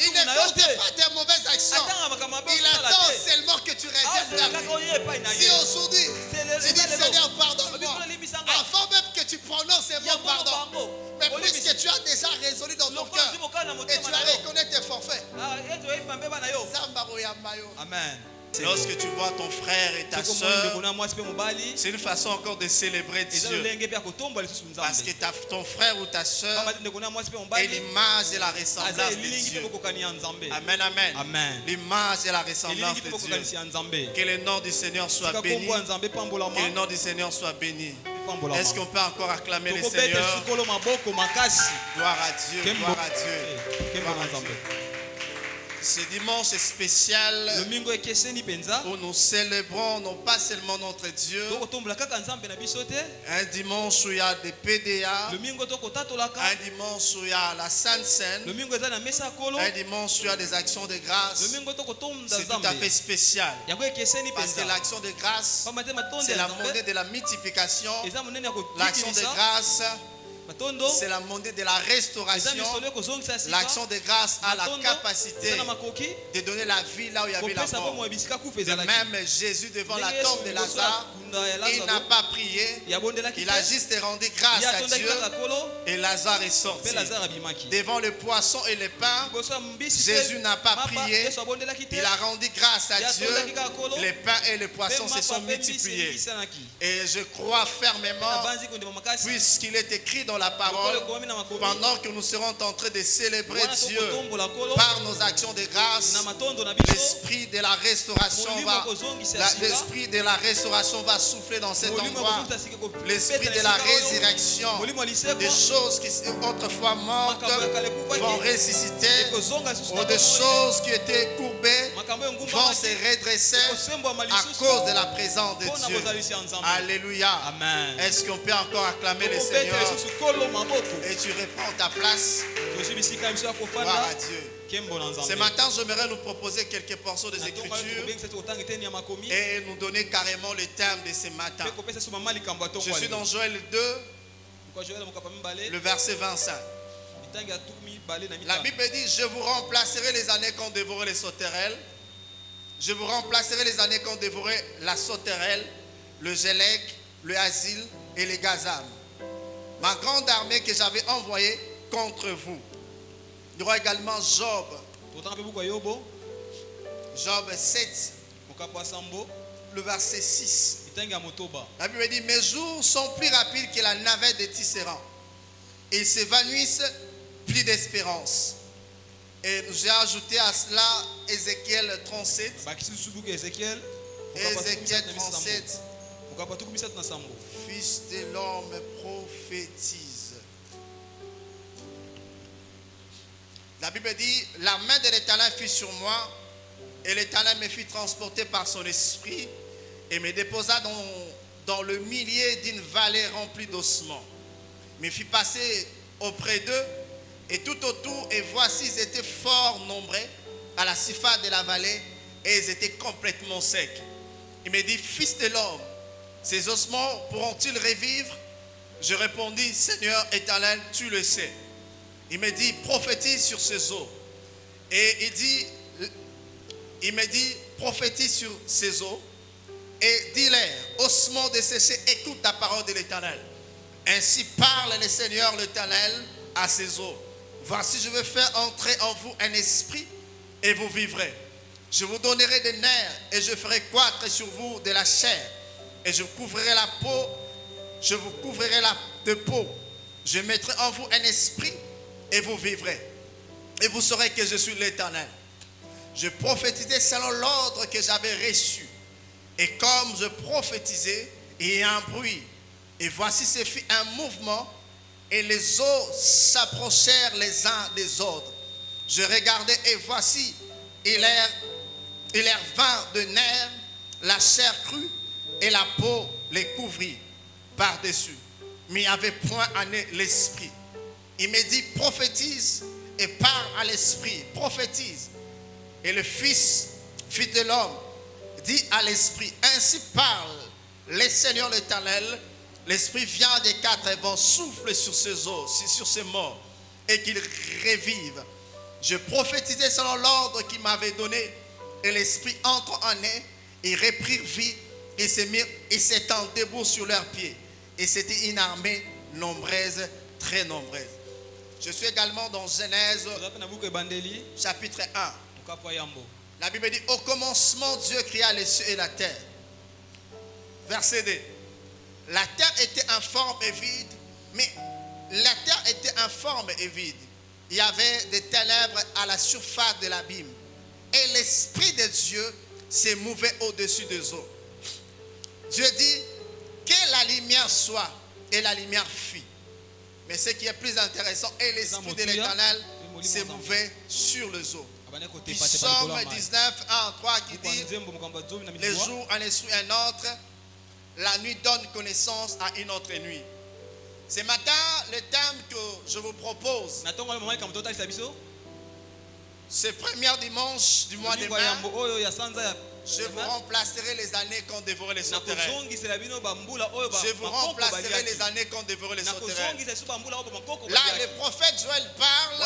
Il ne compte pas tes mauvaises actions. Il attend seulement que tu reviennes vers lui. Si aujourd'hui, tu dis Seigneur, pardonne-moi, avant même que tu prononces ces mots pardon, mais puisque tu as déjà résolu dans ton cœur et tu as reconnu tes forfaits, Amen. Lorsque tu vois ton frère et ta soeur, c'est une façon encore de célébrer Dieu. Parce que ton frère ou ta soeur est l'image et la ressemblance de Dieu. Amen, amen. L'image et la ressemblance de Dieu. Que le nom du Seigneur soit béni. Que le nom du Seigneur soit béni. Est-ce qu'on peut encore acclamer le Seigneur? Gloire à Dieu. Gloire à Dieu. Gloire à Dieu. Ce dimanche est spécial où nous célébrons non pas seulement notre Dieu, un dimanche où il y a des PDA, un dimanche où il y a la Sainte Seine, un dimanche où il y a des actions de grâce. C'est tout à fait spécial parce que l'action de grâce, c'est la monnaie de la multiplication. L'action de grâce, c'est la monnaie de la restauration. L'action de grâce a la capacité de donner la vie là où il y avait la mort. De même, Jésus devant la tombe de Lazare, il n'a pas prié, il a juste rendu grâce à Dieu et Lazare est sorti. Devant le poisson et le pain, Jésus n'a pas prié, il a rendu grâce à Dieu, les pains et les poissons se sont multipliés. Et je crois fermement, puisqu'il est écrit dans la parole, pendant que nous serons en train de célébrer Dieu par nos actions de grâce, l'esprit de la restauration va souffler dans cet endroit. L'esprit de la résurrection, des choses qui autrefois mortes vont ressusciter, ou des choses qui étaient courbées vont se redresser à cause de la présence de Dieu. Alléluia. Est-ce qu'on peut encore acclamer le Seigneur? Et tu reprends ta place. Gloire à Dieu. Ce matin, j'aimerais nous proposer quelques portions des Écritures et nous donner carrément le thème de ce matin. Je suis dans Joël 2, le verset 25. La Bible dit: je vous remplacerai les années qu'ont dévoré les sauterelles. Je vous remplacerai les années qu'ont dévoré la sauterelle, le gélec, le asile et les gazam. Ma grande armée que j'avais envoyée contre vous. Il y aura également Job. Job 7, le verset 6. La Bible dit: mes jours sont plus rapides que la navette de Tisserand. Ils s'évanouissent, plus d'espérance. Et j'ai ajouté à cela Ézéchiel 37. Ézéchiel 37. Fils de l'homme, prophétise. La Bible dit: la main de l'Éternel fut sur moi, et l'Éternel me fit transporter par son esprit, et me déposa dans le milieu d'une vallée remplie d'ossements. Me fit passer auprès d'eux, et tout autour, et voici, ils étaient fort nombreux à la surface de la vallée, et ils étaient complètement secs. Il me dit: fils de l'homme, ces ossements pourront-ils revivre? Je répondis: Seigneur éternel, tu le sais. Il me dit: prophétise sur ces eaux. Et il me dit: prophétise sur ces eaux. Et dis-leur: ossements desséchés, écoute la parole de l'Éternel. Ainsi parle le Seigneur l'Éternel à ces eaux. Voici, je vais faire entrer en vous un esprit et vous vivrez. Je vous donnerai des nerfs et je ferai croître sur vous de la chair. Et je vous couvrirai la peau, je vous couvrirai de peau. Je mettrai en vous un esprit et vous vivrez. Et vous saurez que je suis l'Éternel. Je prophétisais selon l'ordre que j'avais reçu. Et comme je prophétisais, il y a un bruit. Et voici, ce fut un mouvement. Et les eaux s'approchèrent les uns des autres. Je regardais et voici, il leur vint de nerfs, la chair crue et la peau les couvrit par-dessus. Mais il n'y avait point en l'esprit. Il me dit: prophétise et parle à l'esprit. Prophétise. Et le fils de l'homme dit à l'esprit: ainsi parle le Seigneur l'Éternel. L'esprit vient des quatre vents, souffle sur ces eaux, sur ces morts, et qu'ils revivent. Je prophétisais selon l'ordre qu'il m'avait donné. Et l'esprit entre en eux. Ils reprirent vie. Et s'étendent debout sur leurs pieds. Et c'était une armée nombreuse, très nombreuse. Je suis également dans Genèse chapitre 1. La Bible dit, au commencement, Dieu créa les cieux et la terre. Verset 2. La terre était informe et vide, mais la terre était informe et vide. Il y avait des ténèbres à la surface de l'abîme. Et l'Esprit de Dieu se mouvait au-dessus des eaux. Dieu dit, que la lumière soit, et la lumière fit. Mais ce qui est plus intéressant, et l'Esprit de l'Éternel se mouvait sur les eaux. Psaume 19, 1, 3 qui dit, les jours en instruit un autre, la nuit donne connaissance à une autre nuit. Ce matin, le thème que je vous propose, ce premier dimanche du mois de mai, je vous remplacerai les années qu'on dévorait les sauterelles. Je vous remplacerai les années qu'on dévorait les sauterelles. Là, le prophète Joël parle.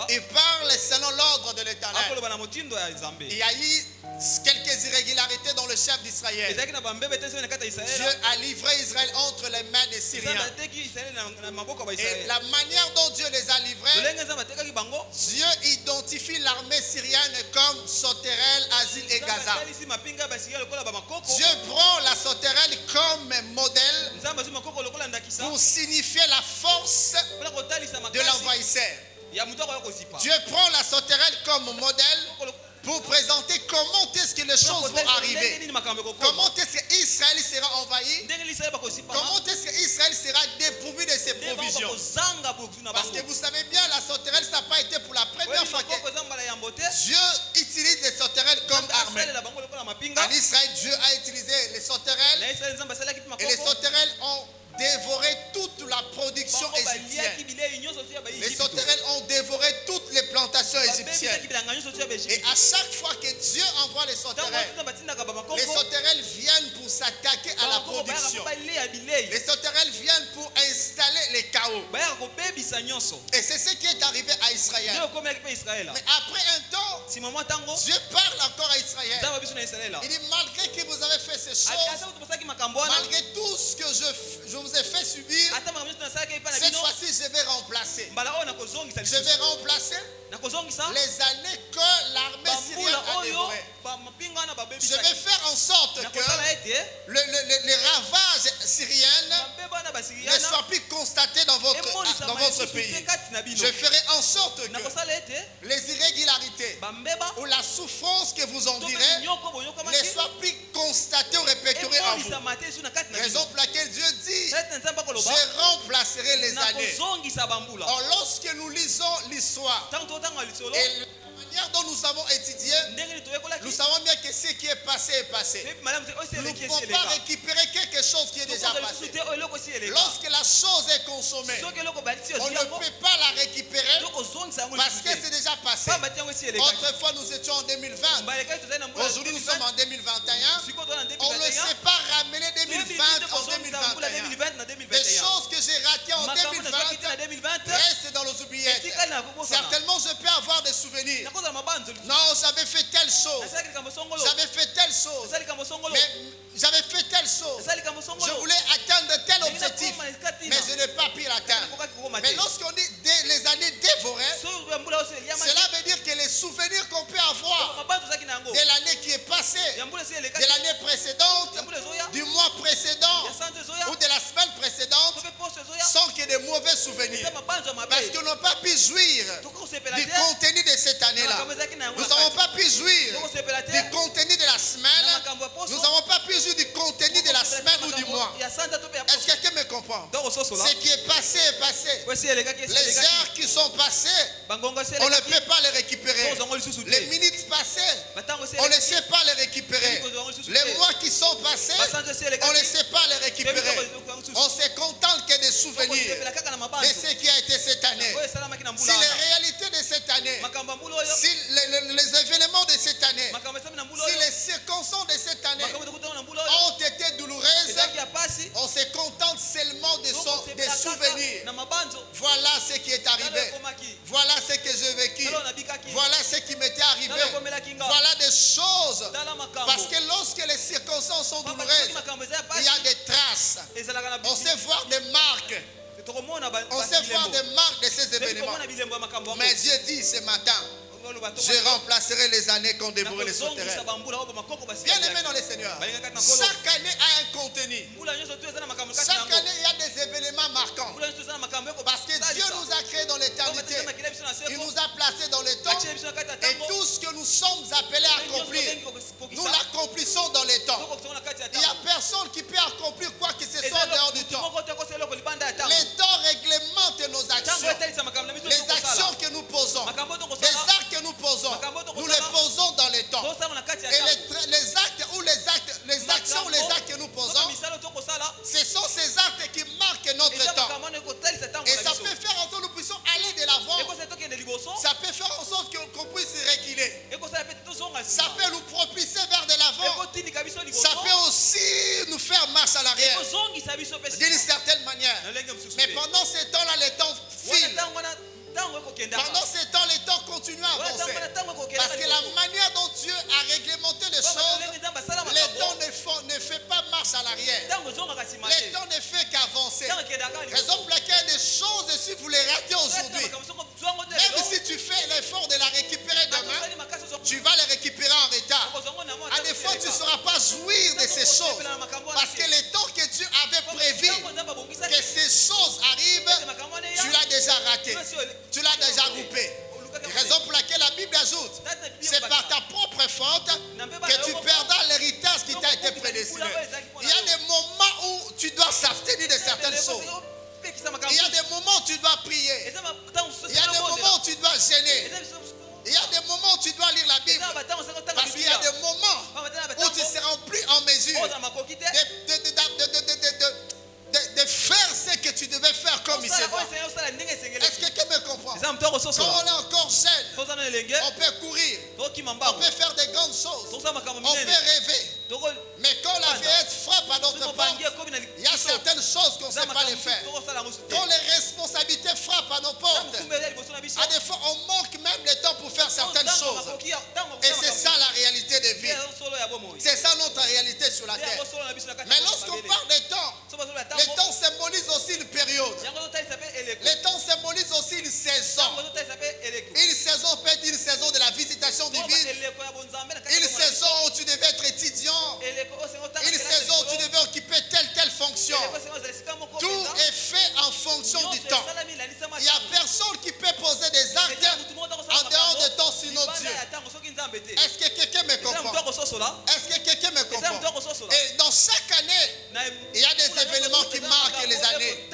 Il parle selon l'ordre de l'Éternel. Il y a eu quelques irrégularités dans le chef d'Israël. Dieu a livré Israël entre les mains des Syriens. Et la manière dont Dieu les a livrés, Dieu identifie l'armée syrienne comme sauterelle, asile et Gaza. Dieu prend la sauterelle comme modèle pour signifier la force de l'envahisseur. Dieu prend la sauterelle comme modèle pour présenter comment est-ce que les choses vont arriver. Comment est-ce qu'Israël sera envahi. Comment est-ce qu'Israël sera dépourvu de ses provisions. Parce que vous savez bien, la sauterelle, ça n'a pas été pour la première fois que Dieu utilise les sauterelles comme armée. En Israël, Dieu a utilisé les sauterelles. Et les sauterelles ont dévoré toute la production égyptienne. Les sauterelles ont dévoré toutes les plantations égyptiennes. Et à chaque fois que Dieu envoie les sauterelles viennent pour s'attaquer à la production. Les sauterelles viennent pour installer les chaos. Et c'est ce qui est arrivé à Israël. Mais après un temps, Dieu parle encore à Israël. Il dit, malgré que vous avez fait ces choses, malgré tout ce que je vous ai fait subir, cette fois-ci je vais remplacer. Je vais remplacer les années que l'armée syrienne a dévorées. Je vais faire en sorte que les ravages syriennes ne soient plus constatés dans votre pays. Je ferai en sorte que les irrégularités ou la souffrance que vous endurez ne soient plus constatées ou répertoriées en vous. Raison pour laquelle Dieu dit, je remplacerai les années. Or, lorsque nous lisons l'histoire et la manière dont nous avons étudié, nous savons bien que ce qui est passé est passé. Nous ne pouvons pas récupérer quelque chose qui est déjà passé. Lorsque la chose est consommée, on ne peut pas la récupérer parce que c'est déjà passé. Autrefois, nous étions en 2020. Aujourd'hui, nous sommes en 2021. On ne sait pas ramener 2020 en 2021. Les choses que j'ai ratées en 2020 restent dans les oubliettes. Certainement, je peux avoir des souvenirs. Non, j'avais fait telle chose. J'avais fait telle chose. Mais j'avais fait telle chose. Je voulais atteindre tel objectif, mais je n'ai pas pu l'atteindre. Mais lorsqu'on dit les années dévorées, cela veut dire que les souvenirs qu'on peut avoir de l'année qui est passée, de l'année précédente, du mois précédent ou de la semaine précédente, sont que des mauvais souvenirs. Parce qu'on n'a pas pu jouir du contenu de cette année-là. Nous n'avons pas pu jouir du contenu de la semaine. Nous n'avons pas pu jouir du contenu de la semaine ou du mois. Est-ce que quelqu'un me comprend? Ce qui est passé est passé. Les heures qui sont passées, on ne peut pas les récupérer. Les minutes passées, on ne sait pas les récupérer. Les mois qui sont passés, on ne sait pas les récupérer. On se contente que des souvenirs de ce qui a été cette année. Si les réalités de cette année, si les événements de cette année, si les circonstances de cette année ont été douloureuses, on se contente seulement des souvenirs venir. Voilà ce qui est arrivé. Voilà ce que j'ai vécu. Voilà ce qui m'était arrivé. Voilà des choses. Parce que lorsque les circonstances sont douloureuses, il y a des traces. On sait voir des marques. On sait voir des marques de ces événements. Mais Dieu dit ce matin, je remplacerai les années qu'on dévorait les sauterelles. Bien aimé dans le Seigneur, chaque année a un contenu. Chaque année il y a des événements marquants. Parce que Dieu nous a créés dans l'éternité. Il nous a placés dans le temps. Et tout ce que nous sommes appelés à accomplir, nous l'accomplissons dans le temps. Il n'y a personne qui peut accomplir quoi que ce soit en dehors du temps. Le temps réglemente nos actions. Les actions que nous posons, les actes que nous posons, nous les posons dans le temps. Et les actes ou les actions ou les actes que nous posons, ce sont ces actes qui marquent notre temps. Et ça peut faire en sorte que nous puissions aller de l'avant. Ça peut faire en sorte qu'on puisse reculer. Ça peut nous propulser vers de l'avant. Ça peut aussi nous faire marche à l'arrière d'une certaine manière. Mais pendant ce temps-là, le temps file. Pendant ce temps, le temps continue à avancer. Parce que la manière dont Dieu a réglementé les choses, le temps ne fait pas marche à l'arrière. Le temps ne fait qu'avancer. Raison pour laquelle des choses, si vous les ratez aujourd'hui, même si tu fais l'effort de la récupérer demain, tu vas les récupérer en retard. À des fois, tu ne sauras pas jouir de ces choses. Parce que le temps que Dieu avait prévu que ces choses arrivent, tu l'as déjà raté. Tu l'as déjà loupé. Raison pour laquelle la Bible ajoute, c'est par ta propre faute que tu perdras l'héritage qui t'a été prédestiné. Il y a des moments où tu dois s'abstenir de certaines choses. Il y a des moments où tu dois prier. Il y a des moments où tu dois gêner. Il y a des moments où tu dois lire la Bible. Parce qu'il y a des moments où tu ne seras plus en mesure de faire ce que tu devais faire comme il se doit. Est-ce que quelqu'un me comprend? Quand on est encore jeune, on peut courir, on peut faire des grandes choses, on peut rêver. Mais quand la vieillesse frappe à notre porte, il y a certaines choses qu'on ne sait pas les faire. Quand les responsabilités frappent à nos portes, à des fois on manque même le temps pour faire certaines choses. Et c'est ça la réalité de vie. C'est ça notre réalité sur la terre. Mais lorsqu'on parle de temps, le temps symbolise aussi une période. Le temps symbolise aussi une saison. Une saison peut être une saison de la visitation divine. Une saison où tu devais être étudiant. Une saison où tu devais occuper telle fonction. Tout est fait en fonction du temps. Il n'y a personne qui peut poser des actes en dehors de temps sinon Dieu. Est-ce que quelqu'un me comprend? Est-ce que quelqu'un me comprend? Et dans chaque année, il y a des événements qui marquent les années.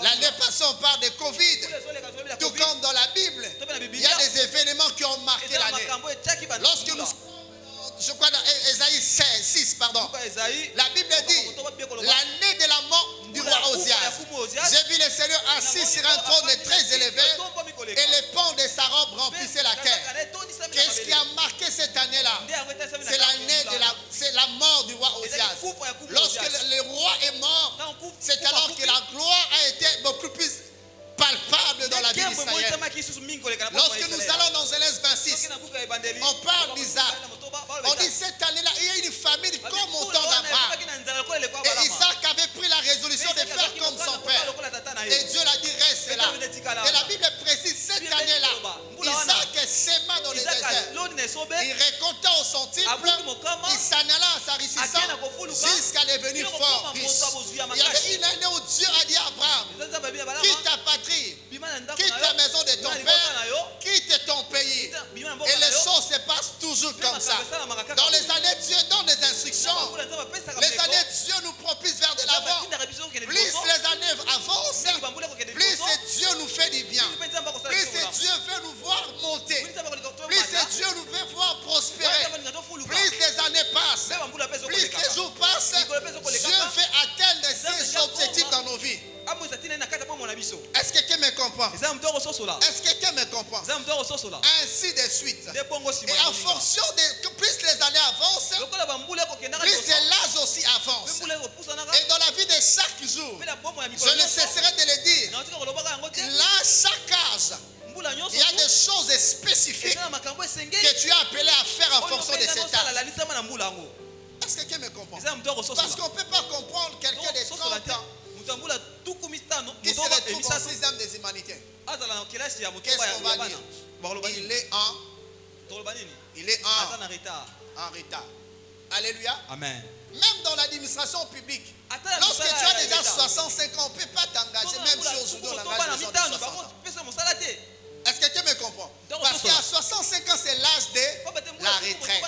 L'année passée, on parle de Covid. Tout comme dans la Bible, il y a des événements qui ont marqué l'année. Lorsque nous, je crois dans Ésaïe 6, la Bible dit l'année de la mort du roi Osias. J'ai vu le Seigneur assis sur un trône très élevé et les pans de sa robe remplissaient la terre. Qu'est-ce qui a marqué cette année-là? C'est l'année c'est la mort du roi Osias. Lorsque le roi est mort, c'est alors que la gloire a été beaucoup plus palpable dans la vie d'Israël. Lorsque nous allons dans Genèse 26, on parle d'Isaac. On dit cette année-là, il y a une famine comme au temps d'Abraham. Et Isaac avait pris la résolution de faire comme son père. Et Dieu l'a dit, reste là. Et la Bible précise cette année-là, Isaac s'aima dans le désert. Il récolta au centuple, il s'en alla en s'enrichissant jusqu'à devenir fort riche. Il y avait une année où Dieu a dit à Abraham, quitte ta patrie, quitte la maison de ton père, quitte ton pays. Et les choses se passent toujours comme ça. Dans les années, Dieu donne des instructions. Les années, Dieu nous propulse vers de l'avant. Plus les années avancent, plus Dieu nous fait du bien. Plus Dieu veut nous voir monter. Plus Dieu nous veut voir prospérer. Plus les années passent, plus les jours passent, Dieu veut atteindre ses objectifs dans nos vies. Est-ce que quelqu'un me comprend? Est-ce que quelqu'un me comprend? Ainsi de suite. Et en fonction de plus les les années avancent, plus l'âge aussi avance. Et dans la vie de chaque jour, je ne cesserai de le dire, là, chaque âge, il y a des choses spécifiques que tu es appelé à faire en fonction de cet âge. Est-ce que quelqu'un me comprend? Parce qu'on ne peut pas comprendre quelqu'un de 30 ans qui se retrouve en 6e des humanités. Qu'est-ce qu'on va dire? Il est en retard. Alléluia. Amen. Même dans l'administration publique, lorsque tu as déjà 65 ans, on ne peut pas t'engager, même si aujourd'hui on engage les gens de 60 ans. Est-ce que quelqu'un me comprend? Parce qu'à 65 ans, c'est l'âge de la retraite.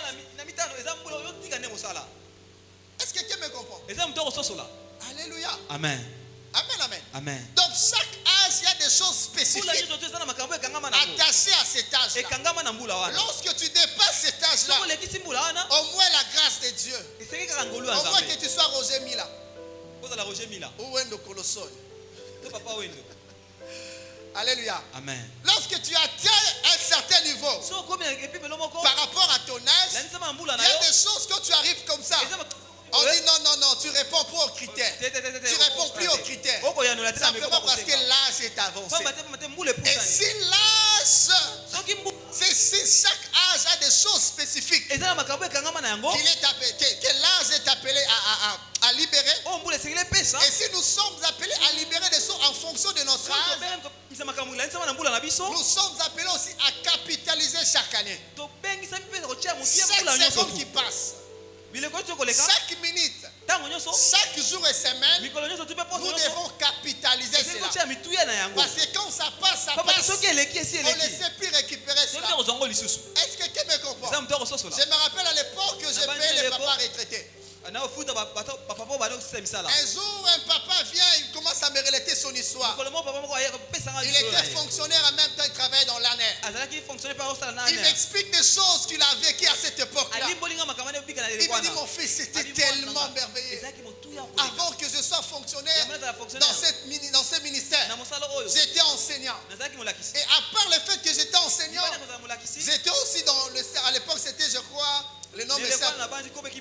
Est-ce que quelqu'un me comprend? Alléluia. Amen. Amen, amen. Amen. Donc chaque âge, il y a des choses spécifiques attachées à cet âge-là. Lorsque tu dépasses cet âge-là, au moins la grâce de Dieu, au moins que tu sois Roger Mila ou Wendo Kolosoy. Alléluia. Amen. Lorsque tu atteins un certain niveau par rapport à ton âge, il y a des choses que tu arrives comme ça. On dit non, tu réponds pas aux critères. Tu réponds plus aux critères. Simplement parce que l'âge est avancé. Et si l'âge, si chaque âge a des choses spécifiques que l'âge est appelé à libérer, et si nous sommes appelés à libérer des choses en fonction de notre âge, nous sommes appelés aussi à capitaliser chaque année. Chaque seconde qui passe, chaque minute, chaque jour et semaine, nous devons capitaliser cela. Parce que quand ça passe, on ne sait plus récupérer cela. Est-ce que quelqu'un me comprend? Je me rappelle à l'époque que j'ai payé les papas retraités. Un jour, un papa vient, il commence à me relater son histoire. Il était fonctionnaire en même temps, il travaillait dans l'ANER. Il m'explique des choses qu'il a vécues à cette époque-là. Il me dit, mon fils, c'était tellement merveilleux. Avant que je sois fonctionnaire dans ce ministère, j'étais enseignant. Et à part le fait que j'étais enseignant, j'étais aussi à l'époque, c'était, je crois, le nom est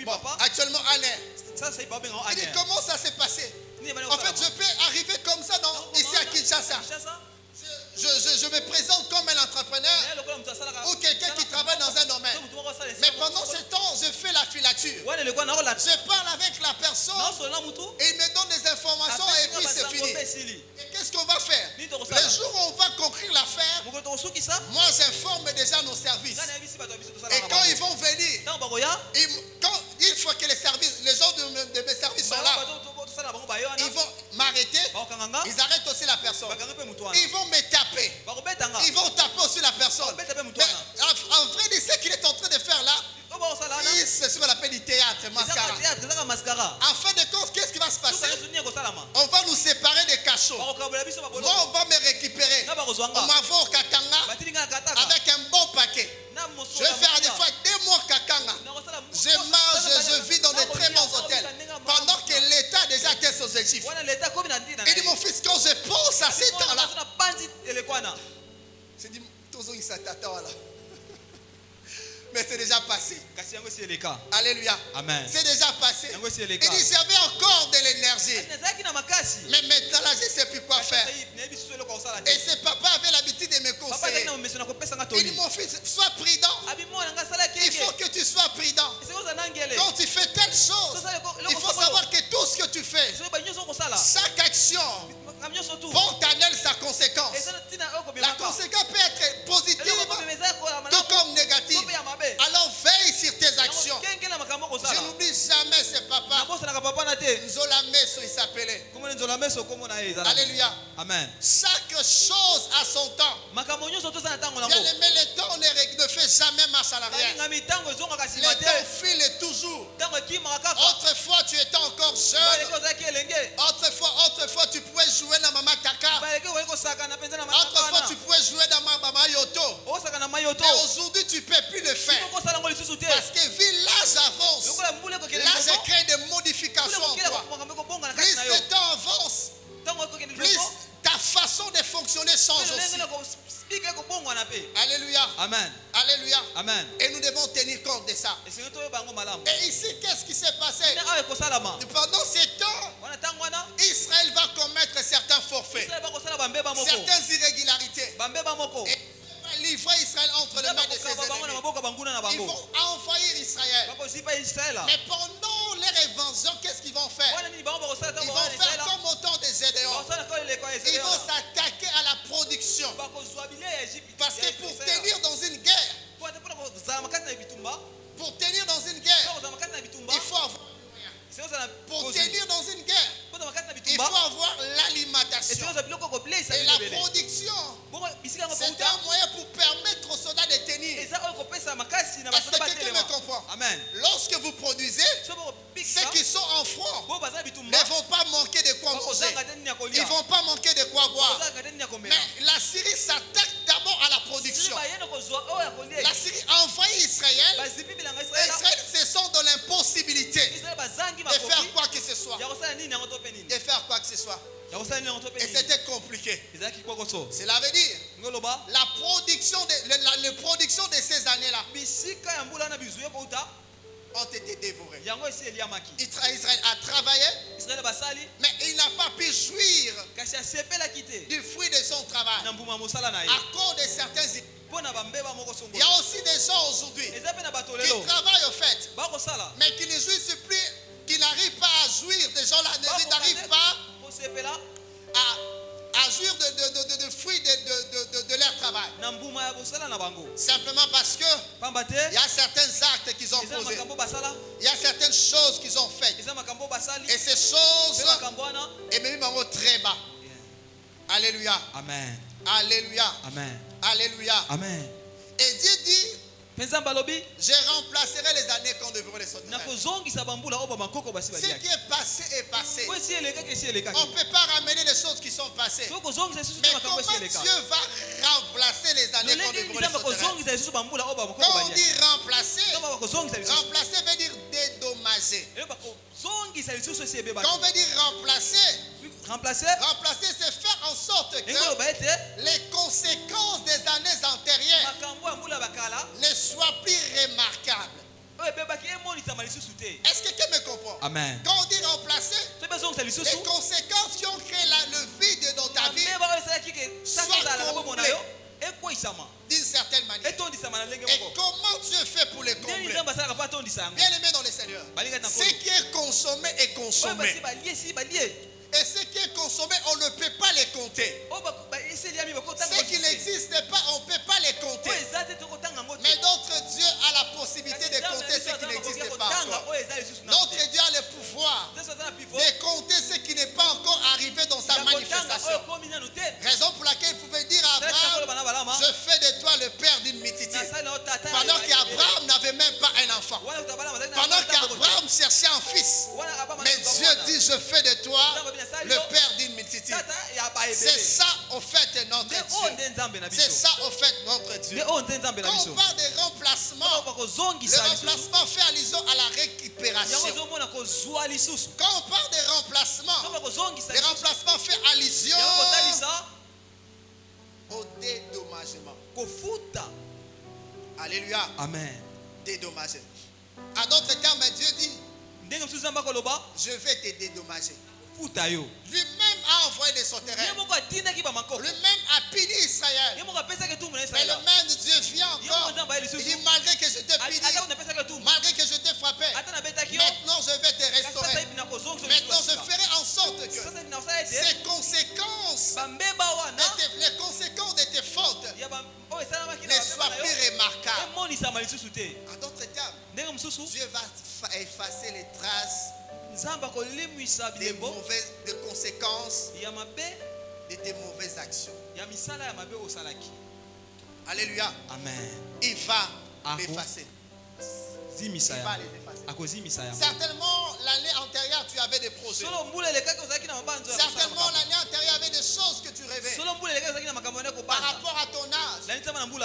bon, actuellement Alain. Il dit comment ça s'est passé? En fait, je peux arriver comme ça ici à Kinshasa. Je me présente comme un entrepreneur ou quelqu'un qui travaille dans un domaine. Mais pendant ce temps, je fais la filature. Je parle avec la personne et il me donne des informations et puis c'est fini. Et qu'est-ce qu'on va faire? Le jour où on va conclure l'affaire, moi j'informe déjà nos services. Et quand ils vont venir, une fois que les gens de mes services sont là, ils vont m'arrêter, ils arrêtent aussi la personne. Ils vont me taper. Ils vont taper aussi la personne. Mais en vrai, ce qu'il est en train de faire là, c'est ce qu'on appelle du théâtre, mascara. En fin de compte, qu'est-ce qui va se passer? On va nous séparer des cachots. Moi, on va me récupérer. On m'envoie au Katanga avec un bon paquet. Je vais faire des fois 2 mois Katanga. Je mange, je vis dans de très bons hôtels. Pendant que l'État a déjà atteint ses objectifs. Il dit, mon fils, quand je pense à ces temps-là, je dis, toujours il s'attend là. Mais c'est déjà passé. Alléluia. Amen. C'est déjà passé. Il dit, j'avais encore de l'énergie. Mais maintenant là, je ne sais plus quoi faire. Et ce papa avait l'habitude de me conseiller. Il dit, mon fils, sois prudent. Il faut que tu sois prudent. Quand tu fais telle chose, il faut savoir que tout ce que tu fais, chaque action porte en elle sa conséquence. La conséquence peut être positive, tout comme négative. Alors veille sur tes actions. Je n'oublie jamais ce papa. Nzolameso il s'appelait. Alléluia. Amen. Chaque chose a son temps. Bien aimé, le temps ne fait jamais marche à l'arrière. Le temps file toujours. Autrefois tu étais encore jeune. Autrefois tu pouvais jouer dans Mama Taka. Autrefois tu pouvais jouer dans Mama Yoto. Mais aujourd'hui tu ne peux plus le faire. Parce que vu l'âge avance, l'âge crée des modifications en toi. Plus le temps avance, plus ta façon de fonctionner change aussi. Alléluia. Amen. Alléluia. Amen. Et nous devons tenir compte de ça. Et ici, qu'est-ce qui s'est passé? Pendant ces temps, Israël va commettre certains forfaits, certaines irrégularités. Et livrer Israël entre les mains de ses ennemis. Ils vont envahir Israël. Mais pendant leur invasion, qu'est-ce qu'ils vont faire? Ils vont faire comme au temps des Gédéons. Ils vont s'attaquer à la production. Parce que pour tenir dans une guerre, il faut avoir pour tenir dans une guerre, il faut avoir l'alimentation. Et la production, c'est un moyen pour permettre aux soldats de tenir. Est-ce que quelqu'un me comprend? Amen. Lorsque vous produisez, ceux qui sont en front ne vont pas manquer de quoi manger. Ils ne vont pas manquer de quoi boire. Mais la Syrie s'attaque d'abord à la production. La Syrie envahit Israël. Et Israël se sent dans l'impossibilité de faire quoi que ce soit. De faire quoi que ce soit. Et c'était compliqué. Cela veut dire la production de ces années-là ont été dévorées. Israël a travaillé, mais il n'a pas pu jouir du fruit de son travail à cause de certains. Il y a aussi des gens aujourd'hui qui travaillent au fait, mais qui ne jouissent plus, qui n'arrivent pas à jouir. Des gens là n'arrivent pas à jouir de fruits de leur travail. Simplement parce que il y a certains actes qu'ils ont posés. Il y a certaines choses qu'ils ont faites. Et ces choses est même très bas. Alléluia. Amen. Alléluia. Amen. Alléluia. Amen. Et Dieu dit, je remplacerai les années qu'on devrait les sauter. Ce qui est passé est passé. On ne peut pas ramener les choses qui sont passées. Mais comment Dieu va remplacer les années qu'on devrait les sauter? Quand on dit remplacer, remplacer veut dire dédommager. Quand on veut dire remplacer, c'est faire en sorte que les conséquences des années antérieures ne soient plus remarquables. Est-ce que quelqu'un me comprend? Amen. Quand on dit remplacer, les conséquences qui ont créé le vide dans ta vie soient comblées d'une certaine manière. Et comment Dieu fait pour les combler? Bien aimé dans le Seigneur, ce qui est consommé est consommé. Et ce qui est consommé, on ne peut pas les compter. Ce qui n'existe pas, on ne peut pas les compter. Mais notre Dieu a la possibilité de compter ce qui n'existe pas encore. Notre Dieu a le pouvoir de compter ce qui n'est pas encore arrivé dans sa manifestation. Raison pour laquelle il pouvait dire à Abraham, je fais de toi le père d'une multitude. Pendant qu'Abraham n'avait même pas un enfant. Pendant qu'Abraham cherchait un fils. Mais Dieu dit, je fais de toi le père d'une multitude. C'est ça au fait notre Dieu. C'est ça au fait notre Dieu. Quand on parle de remplacement, le remplacement fait allusion à la récupération. Quand on parle de remplacement, le remplacement fait allusion au dédommagement. Alléluia. Amen. Dédommager. En d'autres termes, Dieu dit, je vais te dédommager. Lui-même a envoyé des sauterelles. Lui-même a puni Israël. Mais le même Dieu vient encore. Il dit, malgré que je t'ai puni, malgré que je t'ai frappé, maintenant je vais te restaurer. Maintenant je ferai en sorte que ces conséquences, les conséquences de tes fautes ne soient plus remarquables. En d'autres termes, Dieu va effacer les traces des conséquences de tes mauvaises actions. Alléluia. Amen. Il va l'effacer. Il va les effacer. Certainement, l'année antérieure, tu avais des projets. Certainement, l'année antérieure, il y avait des choses que tu rêvais. Par rapport à ton âge. À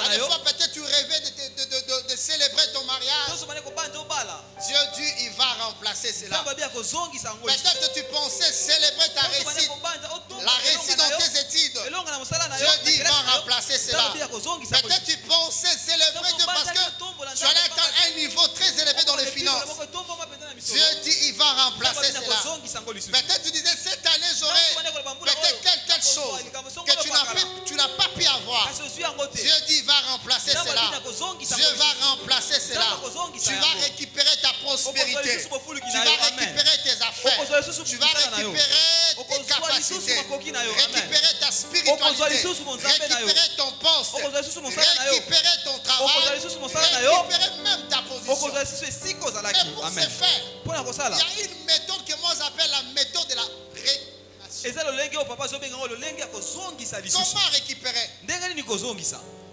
des fois, peut-être tu rêvais de célébrer ton mariage. Dieu dit, il va remplacer cela. Peut-être tu pensais célébrer ta réussite. La réussite dans tes études. Dieu dit, il va remplacer cela. Peut-être tu pensais célébrer Dieu parce que tu allais atteindre un niveau très élevé dans les finances. Dieu dit il va remplacer cela. Peut-être tu disais cette année j'aurai peut-être telle chose que tu n'as pas pu avoir. Dieu dit il va remplacer cela. Dieu va remplacer cela. Tu vas récupérer ta prospérité. Tu vas récupérer tes affaires. Tu vas récupérer tes capacités. Récupérer ta spiritualité. Récupérer ton poste. Récupérer ton travail. Récupérer même ta position. Mais pour ce faire, il y a une méthode que moi j'appelle la méthode de la récupération. Comment récupérer?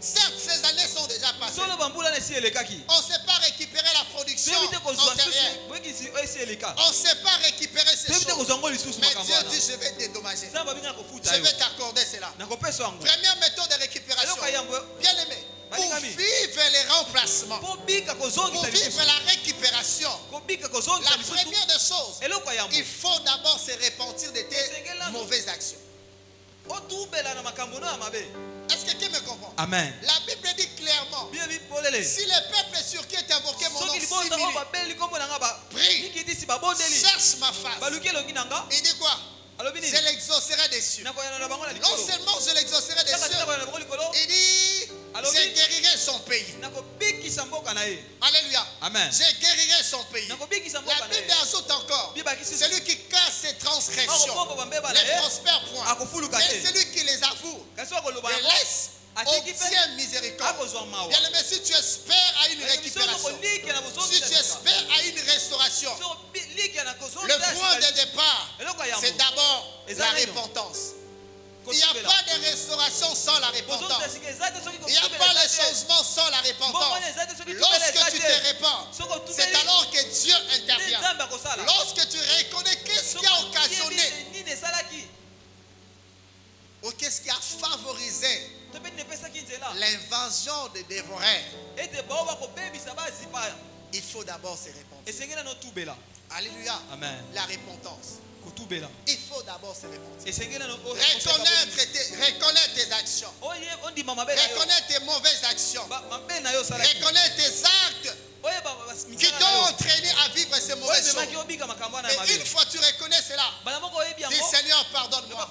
Certes, ces années sont déjà passées. On ne sait pas récupérer la production antérieure. On ne sait pas récupérer ces choses. Mais Dieu dit, je vais te dédommager. Je vais t'accorder cela. Première méthode de récupération. Bien aimé. Pour vivre les remplacements, pour vivre la récupération, la première des choses, il faut d'abord se repentir de tes mauvaises actions. Est-ce que quelqu'un me comprend? Amen. La Bible dit clairement, si le peuple sur qui est invoqué mon nom prie, cherche ma face, il dit quoi? Je l'exaucerai des cieux. Non seulement je l'exaucerai des cieux, il dit je guérirai son pays. Alléluia. Amen. Je guérirai son pays. La Bible ajoute encore, celui qui casse ses transgressions les prospère point. Mais celui qui les avoue les laisse obtient miséricorde. Bien aimé, si tu espères à une récupération, si tu espères à une restauration, le point de départ, c'est d'abord la repentance. Il n'y a pas de restauration sans la repentance. Il n'y a pas de changement sans la repentance. Lorsque tu te répands, c'est alors que Dieu intervient. Lorsque tu reconnais qu'est-ce qui a occasionné ou qu'est-ce qui a favorisé l'invasion des dévoreurs, il faut d'abord se repentir. Alléluia. Amen. La repentance. Il faut d'abord se repentir. Reconnaître tes actions. Reconnaître tes mauvaises actions. Reconnaître tes actes qui t'ont entraîné à vivre ces mauvaises choses. Et une fois tu reconnais cela, dis Seigneur, pardonne-moi.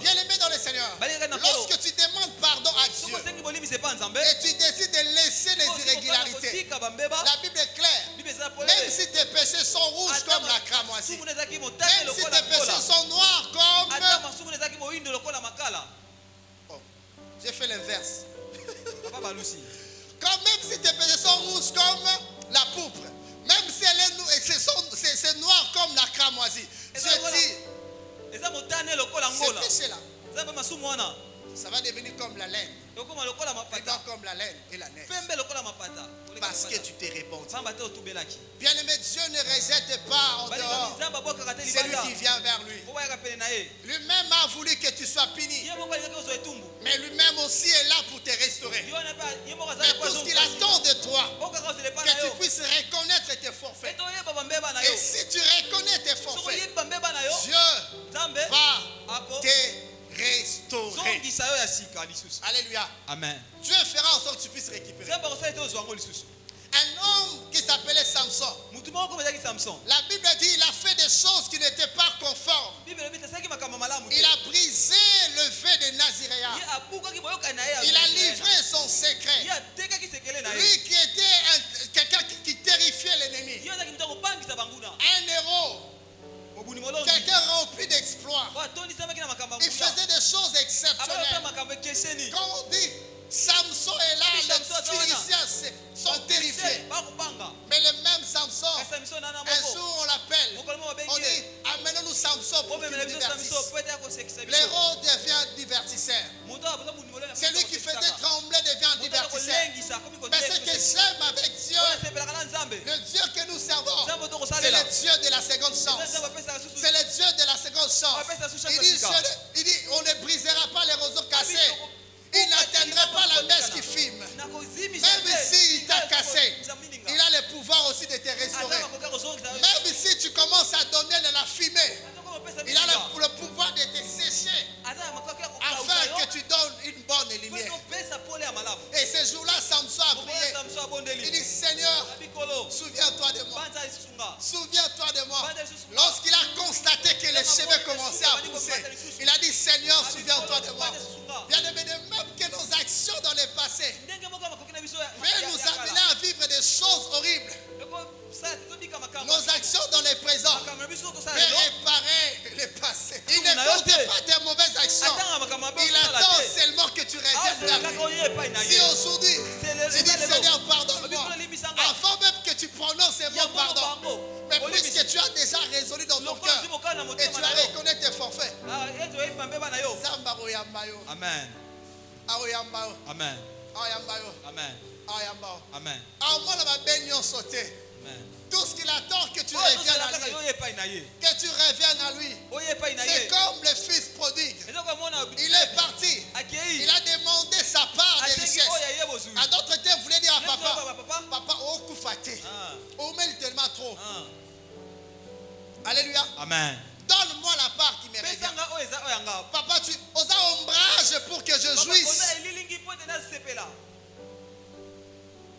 Bien aimé dans le Seigneur, lorsque tu demandes pardon à Dieu et tu décides de laisser les irrégularités, la Bible est claire. Même si tes péchés sont rouges comme la cramoisie, même si tes péchés sont noirs comme... Oh, j'ai fait l'inverse. Quand même si tes péchés sont rouges comme la pourpre, même si c'est noir comme la cramoisie, Dieu dit, ces péchés-là, ça va devenir comme la laine. Comme la laine et la neige. Parce que tu t'es répandu. Bien aimé, Dieu ne rejette pas en dehors celui qui vient vers lui. Lui-même a voulu que tu sois puni. Mais lui-même aussi est là pour te restaurer. Mais tout ce qu'il attend de toi, que tu puisses reconnaître tes forfaits. Et si tu reconnais tes forfaits, Dieu va te restaurer. Alléluia. Amen. Dieu fera en sorte que tu puisses récupérer. Un homme qui s'appelait Samson. La Bible dit il a fait des choses qui n'étaient pas conformes. Il a brisé le vœu de Naziréa. Il a livré son secret. Lui qui était quelqu'un qui terrifiait l'ennemi. Un héros. Quelqu'un rempli d'exploits. Il faisait des choses exceptionnelles. Quand on dit Samson est là, les Philistins sont terrifiés. Mais le même Samson, un jour on l'appelle. On dit amenons-nous Samson pour qu'il nous divertisse. L'héros devient divertisseur. Celui qui faisait trembler devient divertisseur. Mais ce que j'aime avec Dieu, le Dieu que nous servons, c'est le Dieu de la seconde chance. C'est le Dieu de la seconde chance. Il dit on ne brisera pas les roseaux cassés. Il n'atteindra pas la mèche qui filme. Même s'il t'a cassé, il a le pouvoir aussi de te restaurer. Même si tu commences à donner de la fumée, il a le pouvoir de te sécher afin que tu donnes une bonne bonne lumière. Et ce jour-là, Samson a prié. Il dit, Seigneur, souviens-toi de moi. Souviens-toi de moi. Lorsqu'il a constaté que les cheveux commençaient à pousser, il a dit, Seigneur, souviens-toi de moi. Bien aimé, même que nos actions dans le passé peuvent nous amener à vivre des choses horribles. Nos actions dans le présent peuvent réparer le passé. Il ne compte pas tes mauvaises actions. Il attend seulement que tu reviennes vers lui. Si aujourd'hui, tu dis, Seigneur, pardonne-moi, avant même que tu prononces ce mot pardon, mais puisque tu as déjà résolu dans ton cœur et tu as reconnu tes forfaits. Amen. Amen. Amen. Amen. Amen. Tout ce qu'il attend, que tu reviennes à lui. Que tu reviennes à lui. C'est comme le fils prodigue. Il est parti. Il a demandé sa part de richesse. À d'autres temps, vous voulez dire à papa, papa, oh, koufate. Oh, mais tellement trop. Alléluia. Amen. Donne-moi la part qui me revient. Papa, tu as ombrage pour que je jouisse.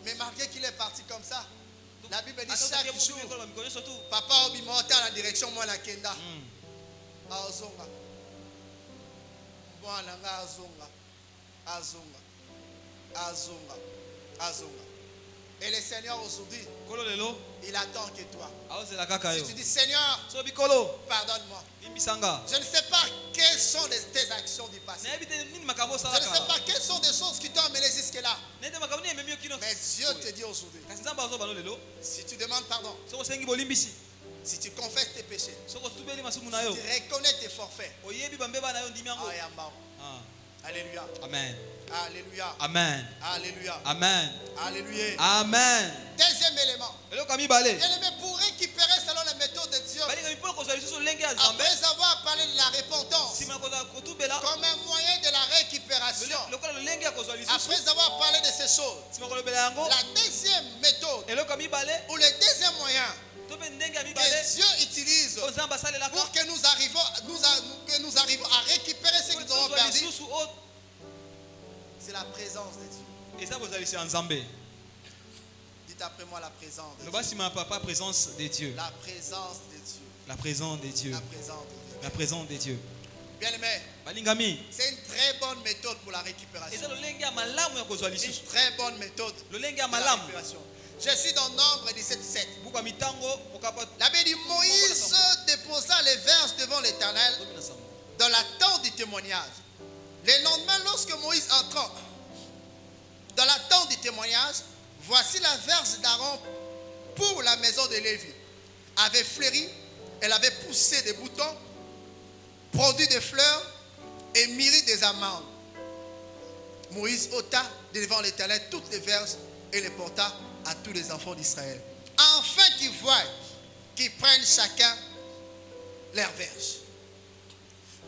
Mais malgré qu'il est parti comme ça, la Bible dit chaque jour, papa obi monte à la direction moi la kenda. Azonga. Bwana nga azonga. Azonga. Et le Seigneur aujourd'hui, il attend que toi. Si tu dis Seigneur, pardonne-moi. Je ne sais pas quelles sont tes actions du passé. Je ne sais pas quelles sont des choses qui t'ont amené jusque-là. Mais Dieu te dit aujourd'hui, si tu demandes pardon, si tu confesses tes péchés, si tu reconnais tes forfaits, alléluia. Amen. Alléluia. Amen. Alléluia. Amen. Alléluia. Amen. Deuxième élément. Bien-aimé, pour récupérer selon la méthode de Dieu, après avoir parlé de la repentance comme un moyen de la récupération, après avoir parlé de ces choses, la deuxième méthode ou le deuxième moyen que Dieu utilise pour que nous arrivons à récupérer ce que nous avons perdu, c'est la présence de Dieu. Dites après moi la présence de Dieu. La présence de Dieu. La présence de Dieu. La présence de Dieu. La présence de Dieu. Bien aimé, c'est une très bonne méthode pour la récupération. Une très bonne méthode pour la récupération. Je suis dans Nombre 17:7. La Bible dit, Moïse déposa les verges devant l'Éternel dans la tente du témoignage. Le lendemain, lorsque Moïse entra dans la tente du témoignage, voici la verge d'Aaron pour la maison de Lévi avait fleuri, elle avait poussé des boutons, produit des fleurs et mûri des amandes. Moïse ôta devant l'Éternel toutes les verges et les porta à tous les enfants d'Israël, afin qu'ils voient, qu'ils prennent chacun leur verge.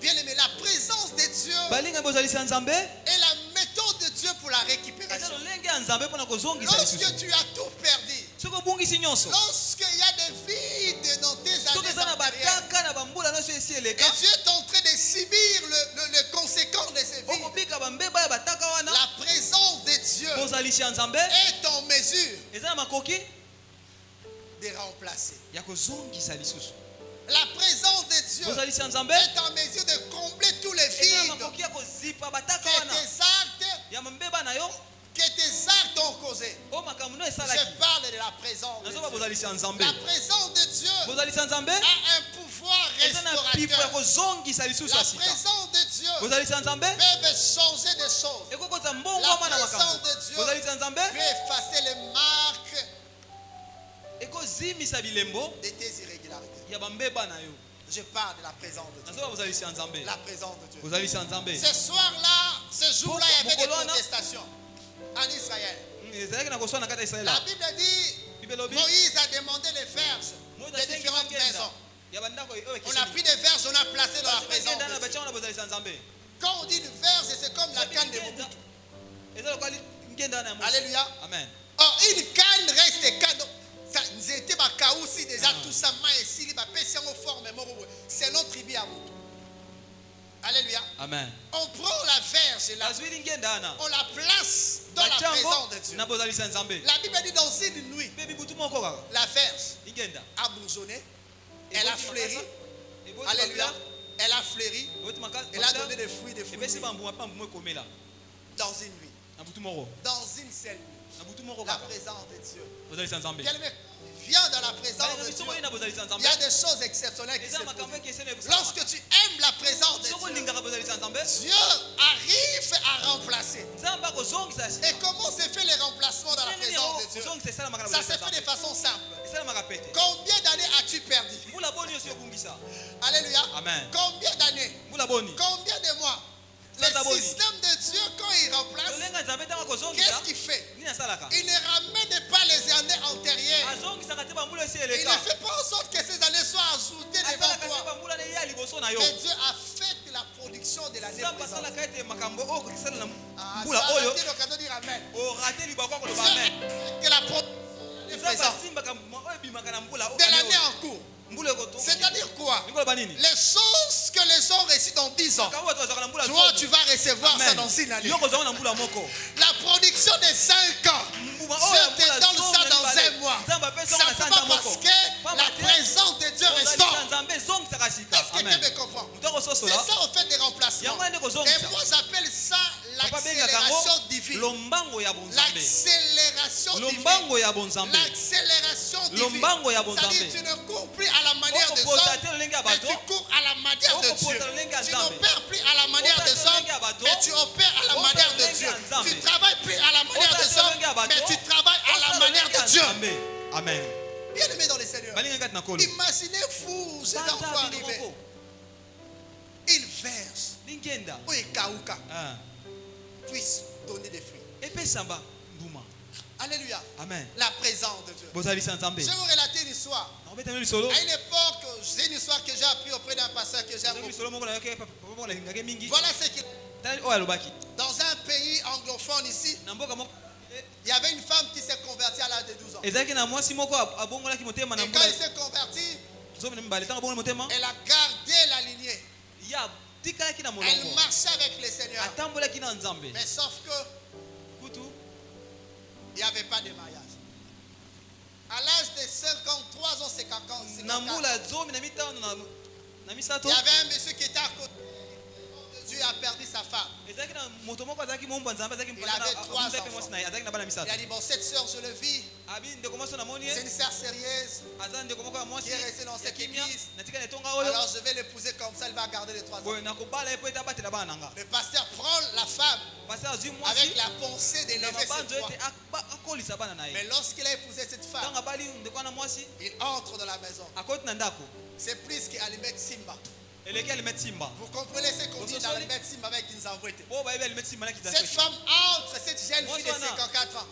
Bien aimé, la présence de Dieu est la méthode de Dieu pour la récupération. Lorsque tu as tout perdu, lorsqu'il y a des vides dans tes années et tu es en train de subir le conséquent de ces vides, la présence de Dieu est en mesure de remplacer. La présence de Dieu est en mesure de combler tous les vides que tes actes ont causé. Je parle de la présence de Dieu. La présence de Dieu a un pouvoir restaurateur. La présence de Dieu peut changer des choses. La présence de Dieu peut effacer les marques de tes irrégularités. Je parle de la présence de Dieu. La présence de Dieu. Ce soir-là, ce jour-là, il y avait des contestations en Israël. La Bible dit, Moïse a demandé les verges des différentes maisons. On a pris des verges, on a placé dans la présence de Dieu. Quand on dit une verge, c'est comme la canne de Mobutu. Alléluia. Amen. Or, une canne reste canne. C'était ma kaousi déjà tout ça, selon tribu à Mobutu. Alléluia. Amen. On prend la verge là. On la place dans la présence de Dieu. La Bible dit dans une nuit, la verge a bourgeonné, elle a fleuri. Alléluia. Elle a fleuri. Elle a donné des fruits, dans une nuit. Dans une seule nuit. La présence de Dieu. Viens dans la présence de Dieu. Il y a des choses exceptionnelles qui se produisent. Lorsque tu aimes la présence de Dieu, Dieu arrive à remplacer. Et comment se fait le remplacement dans la présence de Dieu? Ça se fait de façon simple. Combien d'années as-tu perdu? Alléluia. Amen. Combien d'années? Combien de mois? Le système de Dieu, quand il remplace, qu'est-ce qu'il fait? Il ne ramène pas les années antérieures. Il ne fait pas en sorte que ces années soient ajoutées devant toi. Mais Dieu a fait la production de l'année présente. Tu as raté l'occasion de dire Amen. Que la production de l'année en cours. C'est-à-dire quoi? Les choses que les gens réussissent dans 10 ans, toi tu vas recevoir ça dans une année. La production de 5 ans, je te donne ça dans un mois. Ça ne peut pas parce que la présence de Dieu restaure. Est-ce que tu me comprends? C'est ça au fait des remplacements. Et moi j'appelle ça l'accélération divine. L'accélération divine. L'accélération divine. C'est-à-dire tu ne cours plus à la manière des hommes, mais tu cours à la manière de Dieu. Tu n'opères plus à la manière des hommes, mais tu opères à la manière de Dieu. Tu travailles plus à la manière des hommes, mais tu travailles à la manière de Dieu. Amen. Bien aimé dans le Seigneur, imaginez-vous, c'est encore arrivé. Il verse où Ekauka puisse donner des fruits. Alléluia. Amen. La présence de Dieu. Je vais vous relater une histoire. À une époque, c'est une histoire que j'ai appris auprès d'un pasteur que j'aime beaucoup. Voilà ce qu'il dans un pays anglophone ici, il y avait une femme qui s'est convertie à l'âge de 12 ans. Et quand elle s'est convertie, elle a gardé la lignée. Elle marchait avec le Seigneur. Mais sauf que il n'y avait pas de mariage. À l'âge de 53 ans, c'est 54. Il y avait un monsieur qui était à côté. Dieu a perdu sa femme. Il avait 3 enfants. Il a dit, bon, cette soeur, je le vis. C'est une sœur sérieuse qui est restée dans cette église. Alors je vais l'épouser comme ça, elle va garder les 3 enfants. Le pasteur prend la femme avec la pensée d'élever ses 3. Mais lorsqu'il a épousé cette femme, il entre dans la maison. C'est plus qu'Alimette Simba. Vous comprenez ce qu'on dit dans Alimette Simba avec Kinzamvouete? Cette femme entre, cette jeune fille de 54 ans.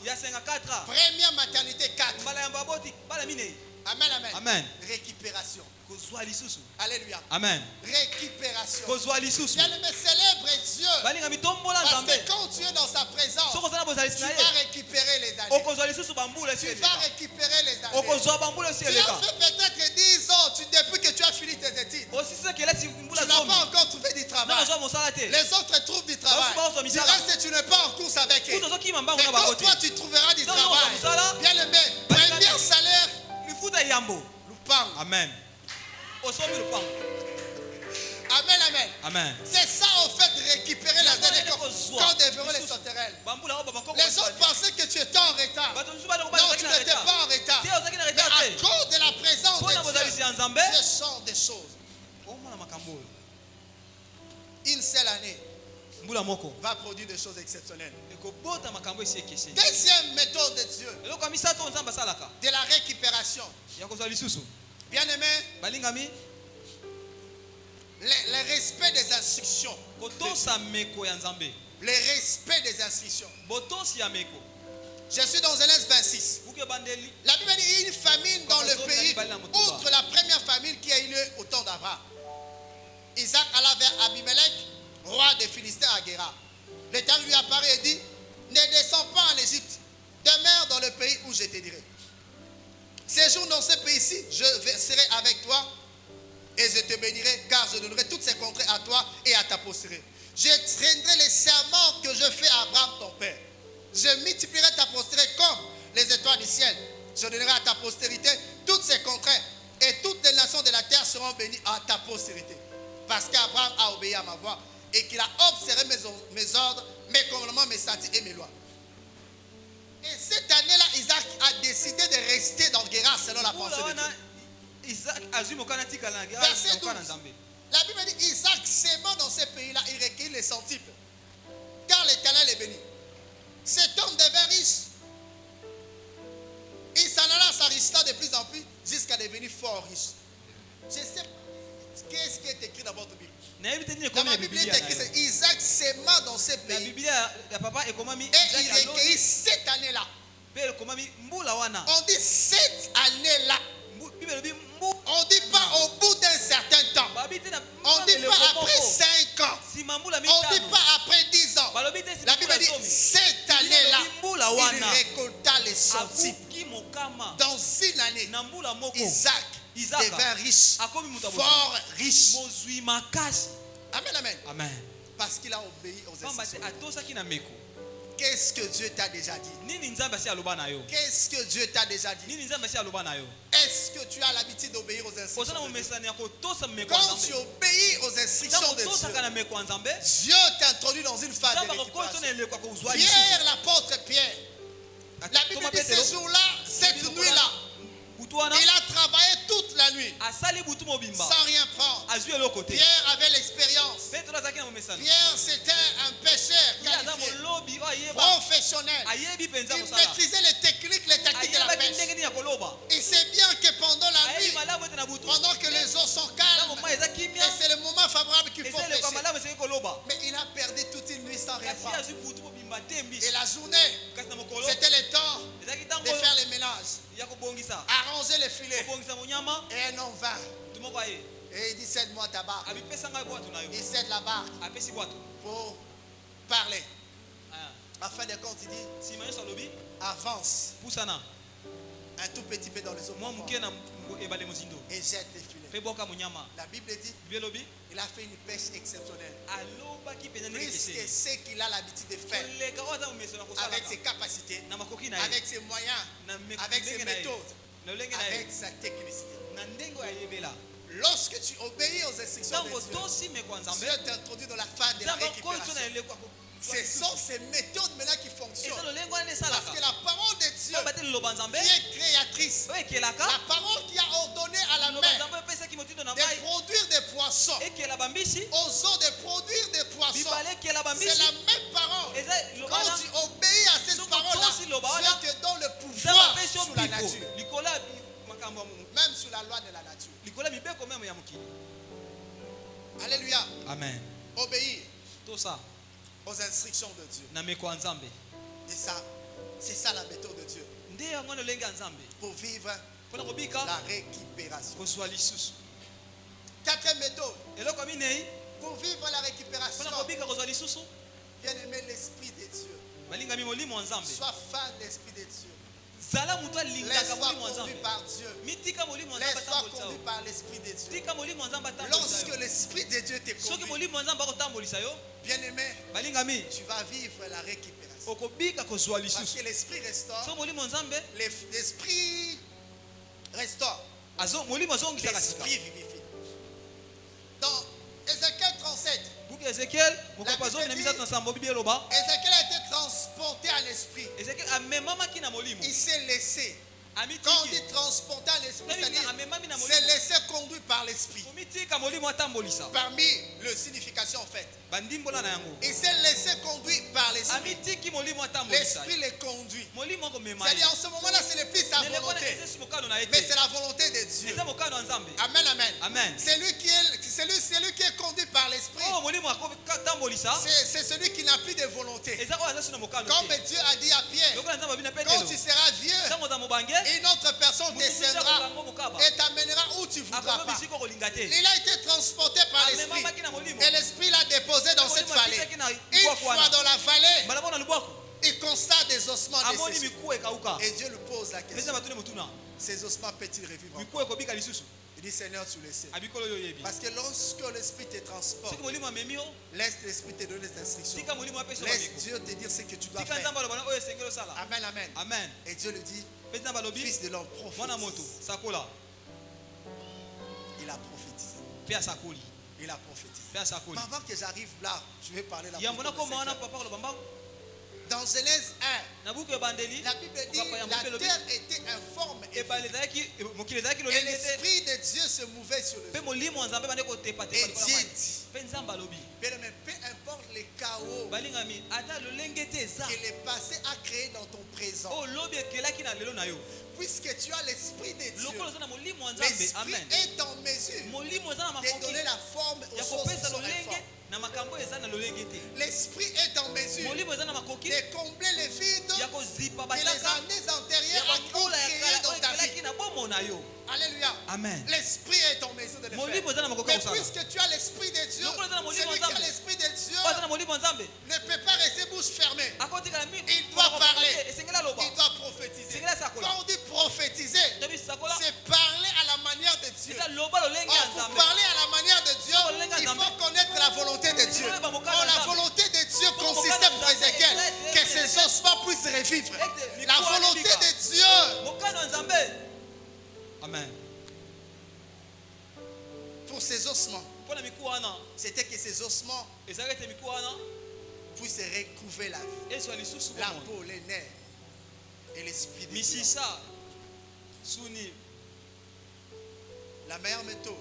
Première maternité 4. Amen, amen. Amen. Récupération. Alléluia. Amen. Récupération. Bien aimé, célèbre Dieu. Parce que quand tu es dans sa présence, tu vas récupérer les années. Tu vas récupérer les années. Tu as fait peut-être 10 ans depuis que tu as fini tes études. Tu n'as pas encore trouvé du travail. Les autres trouvent du travail. Tu restes, tu n'es pas en course avec eux. Mais quand toi tu trouveras du travail, bien aimé, premier salaire, Lupang. Amen. Amen, amen. Amen. C'est ça en fait de récupérer les années quand devront les sauterelles. Les autres pensaient que tu étais en retard. Non, tu n'étais pas en retard. Mais à cause de la présence de Dieu, ce sont des choses. Une seule année va produire des choses exceptionnelles. Deuxième méthode de Dieu, de la récupération. Bien aimé, le respect des instructions. Le respect des instructions. Je suis dans Genèse 26. La Bible dit une famine dans le pays, outre la première famine qui a eu lieu au temps d'Abraham. Isaac alla vers Abimelech, roi des Philistins à Guéra. L'Éternel lui apparaît et dit, ne descends pas en Égypte, demeure dans le pays où je te dirai. Séjourne dans ce pays-ci, je serai avec toi et je te bénirai, car je donnerai toutes ces contrées à toi et à ta postérité. Je traînerai les serments que je fais à Abraham ton père. Je multiplierai ta postérité comme les étoiles du ciel. Je donnerai à ta postérité toutes ces contrées, et toutes les nations de la terre seront bénies à ta postérité. Parce qu'Abraham a obéi à ma voix et qu'il a observé mes ordres, mes commandements, mes statuts et mes lois. Et cette année-là, Isaac a décidé de rester dans Guérar selon la pensée de Dieu. Verset 12. La Bible dit Isaac s'aimant dans ce pays-là, il recueillit les centiples. Car l'Éternel est béni. Cet homme devint riche. Il s'en alla s'enrichissant de plus en plus jusqu'à devenir fort riche. Je sais pas qu'est-ce qui est écrit dans votre Bible. Dans ma Bible, il est écrit c'est Isaac s'aimant dans ce pays. Et il recueillit cette année-là. On dit cette année-là. On ne dit pas au bout d'un certain temps. On ne dit pas après 5 ans. On ne dit pas après 10 ans. La Bible dit cette année-là, il récolta les centiples. Dans une année, Isaac devint riche, fort riche. Amen, amen. Amen. Parce qu'il a obéi aux instructions. Qu'est-ce que Dieu t'a déjà dit? Qu'est-ce que Dieu t'a déjà dit? Est-ce que tu as l'habitude d'obéir aux instructions de Dieu? Quand tu obéis aux instructions de Dieu, Dieu t'introduit dans une phase de récupération. Pierre, l'apôtre Pierre, la Bible dit ce jour-là, cette nuit-là, il a travaillé toute la nuit sans rien prendre. Pierre avait l'expérience. Pierre, c'était un pêcheur qualifié, professionnel. Il maîtrisait les techniques, les tactiques de la pêche. Il sait bien que pendant la nuit, pendant que les eaux sont calmes, et c'est le moment favorable qu'il faut pêcher. Mais il a perdu toute une nuit sans rien prendre. Et la journée, c'était le temps de faire les ménages, arranger les filets. Et un homme vint. Et il dit cède-moi ta barque. Il cède la barque pour parler. À fin de compte, il dit avance un tout petit peu dans les eaux et jette les filets. La Bible dit il a fait une pêche exceptionnelle. Plus que ce qu'il a l'habitude de faire, avec ses capacités, avec ses moyens, avec ses méthodes, avec sa technicité. Lorsque tu obéis aux instructions de Dieu, Dieu t'introduit dans la phase de la récupération. Ce sont ces méthodes maintenant qui fonctionnent. Parce que la parole de Dieu qui est créatrice, la parole qui a ordonné à la mer de produire des poissons, aux eaux de produire des poissons, c'est la même parole. Quand tu obéis à cette parole-là, Dieu te donne le pouvoir sur la nature, même sur la loi de la nature. Alléluia. Amen. Obéir aux instructions de Dieu. Et ça, c'est ça la méthode de Dieu. Pour vivre la récupération. Quatrième méthode. Pour vivre la récupération. Bien aimer l'esprit de Dieu. Sois fan de l'esprit de Dieu. Laisse-toi conduire par Dieu. Laisse-toi conduire par l'esprit de Dieu. Lorsque l'esprit de Dieu te conduit, bien aimé, tu vas vivre la récupération. Parce que l'esprit restaure. L'esprit restaure. L'esprit vivifie. Dans Ézéchiel 37, Ézéchiel a été transporté à l'esprit. Il s'est laissé. Quand on dit transporter à l'esprit, c'est laisser conduire par l'esprit. Parmi les significations faites, il s'est laissé conduire par l'esprit. L'esprit les conduit. C'est-à-dire en ce moment-là, ce n'est plus sa volonté, mais c'est la volonté de Dieu. Amen, amen. C'est lui qui est conduit par l'esprit. C'est celui qui n'a plus de volonté. Comme Dieu a dit à Pierre, quand tu seras vieux, une autre personne descendra et t'amènera où tu voudras pas. Il a été transporté par l'esprit et l'esprit l'a déposé dans cette vallée. Une fois dans la vallée, il constate des ossements desséchés. Et Dieu lui pose la question, ces ossements peuvent-ils revivre encore? Il dit Seigneur, tu le sais. Parce que lorsque l'Esprit te transporte, laisse l'Esprit te donner des instructions. Laisse Dieu te dire ce que tu dois faire. Amen, amen. Amen. Et Dieu lui dit, fils de l'homme, prophétise. Il a prophétisé. Il a prophétisé. Mais avant que j'arrive là, je vais parler la dans Genèse 1, la Bible dit la terre était informe et l'Esprit de Dieu se mouvait sur le sol. Et Dieu dit, peu importe les chaos que le passé a créé dans ton présent, puisque tu as l'Esprit de Dieu, l'Esprit est en mesure de donner la forme aux choses qui sont informes. L'Esprit est en mesure de combler les vides que les années antérieures ont créé dans ta vie. Alléluia. Amen. L'Esprit est en mesure de le faire. Mais puisque tu as l'Esprit de Dieu, celui qui a l'Esprit de Dieu ne peut pas rester bouche fermée. Il doit parler. Il doit prophétiser. Quand on dit prophétiser, c'est parler à la manière de Dieu. Pour parler à la manière de Dieu, il faut connaître la volonté de Dieu. La volonté de Dieu consistait pour Ézéchiel que ses ossements puissent revivre. La volonté de Dieu. Amen. Pour ses ossements, c'était que ses ossements puissent recouvrer la vie. La peau, les nerfs et l'esprit de Dieu. La meilleure méthode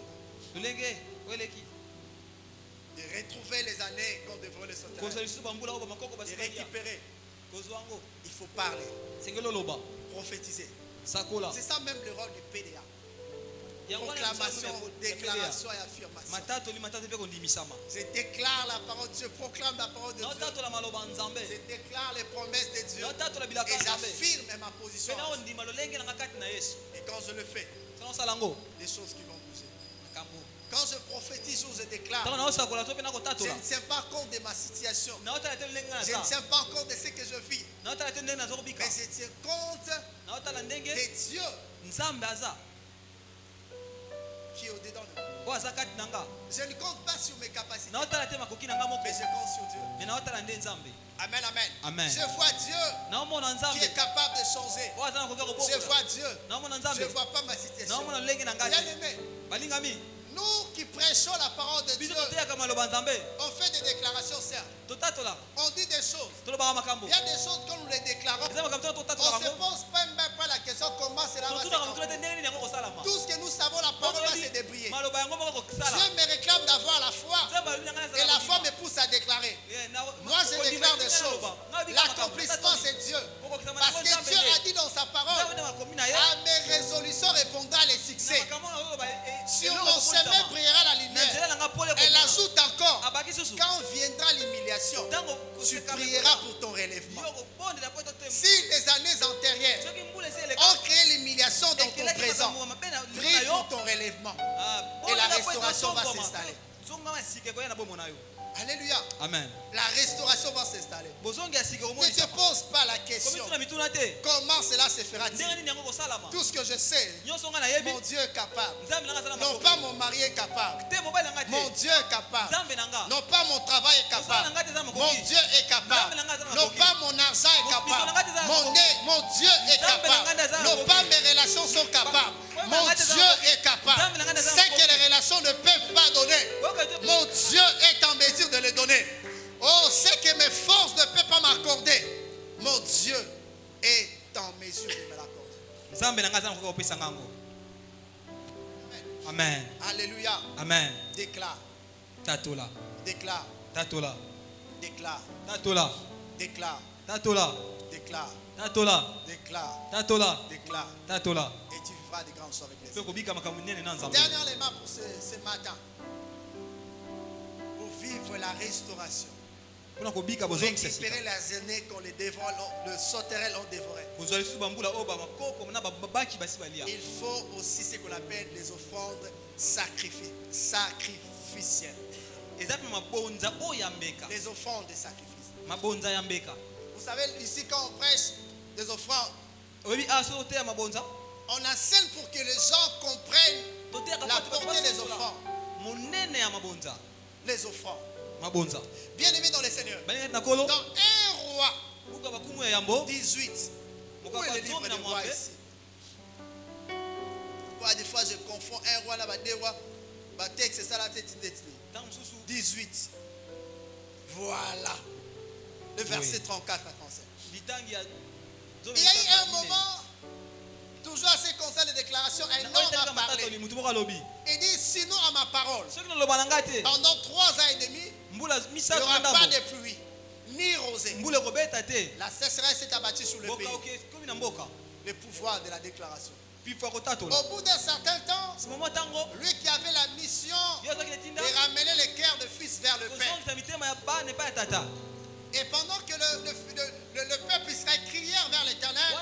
de retrouver les années qu'on devrait les sauter, de récupérer, il faut parler, prophétiser. C'est ça même le rôle du PDA. Proclamation, déclaration et affirmation. Je déclare la parole de Dieu, proclame la parole de Dieu. Je déclare les promesses de Dieu et j'affirme ma position. Et quand je le fais, des choses qui vont bouger. Quand je prophétise ou je déclare, je ne tiens pas compte de ma situation. Je ne tiens pas compte de ce que je vis. Mais je tiens compte de Dieu qui est au-dedans de moi. Je ne compte pas sur mes capacités, mais je compte sur Dieu. Amen, amen. Amen. Je vois Dieu qui est capable de changer. Je vois Dieu. Je ne vois pas ma situation. Bien aimé, nous qui prêchons la parole de Dieu, on fait des déclarations certes. On dit des choses. Il y a des choses quand nous les déclarons, on ne se pose même pas la question comment cela va se faire. Tout ce que nous savons, la parole va se débrouiller. Dieu me réclame d'avoir la foi et la foi me pousse à déclarer. Moi je déclare des choses. L'accomplissement c'est Dieu. Parce que Dieu a dit dans sa parole, à mes résolutions répondra les succès. Sur mon chemin brillera la lumière. Elle ajoute encore, quand viendra l'humiliation, tu prieras pour ton relèvement. Si les années antérieures ont créé l'humiliation dans ton présent, prie pour ton relèvement et la restauration va s'installer. Alléluia. Amen. La restauration va s'installer. Ne te pose pas la question comment cela se fera-t-il. Tout ce que je sais, mon Dieu est capable. Non pas mon mari est capable. Mon Dieu est capable. Non pas mon travail est capable. Mon Dieu est capable. Non pas mon argent est capable. Mon Dieu est capable. Non pas mes relations sont capables. Mon Dieu est capable. C'est que les relations ne peuvent pas donner. Mon Dieu est en mesure de les donner. Oh, c'est que mes forces ne peuvent pas m'accorder. Mon Dieu est en mesure de me l'accorder. Amen. Alléluia. Amen. Déclare. Tatola. Déclare. Tatola. Déclare. Tatola. Déclare. Tatola. Déclare. Tatola. Déclare. Tatola. Déclare. Tatola. Et tu feras des grandes choses avec les autres. Dernièrement pour ce matin, pour vivre la restauration, pour récupérer les années qu'on les dévore, le sauterelle ont dévoré. Il faut aussi ce qu'on appelle les offrandes sacrificielles. Les offrandes de sacrifice. Vous savez, ici quand on prêche des offrandes, on enseigne pour que les gens comprennent La portée des offrandes. Les offrandes. Bien-aimés dans les seigneurs. Dans 1 roi 18. Où est le livre de roi ici? Des fois je confonds un roi là, deux rois. Texte, c'est ça la tête. 18. Voilà. Le verset 34 à 37. Il y a eu un moment, toujours à ce concert de déclaration, un homme a parlé. Il dit, sinon à ma parole, pendant 3 ans et demi, il n'y aura pas de pluie, ni rosée. La sécheresse s'est abattue sur le pays. Le pouvoir de la déclaration. Au bout d'un certain temps, lui qui avait la mission de ramener les cœurs de fils vers le Père. Et pendant que le peuple israélien criait vers l'Éternel,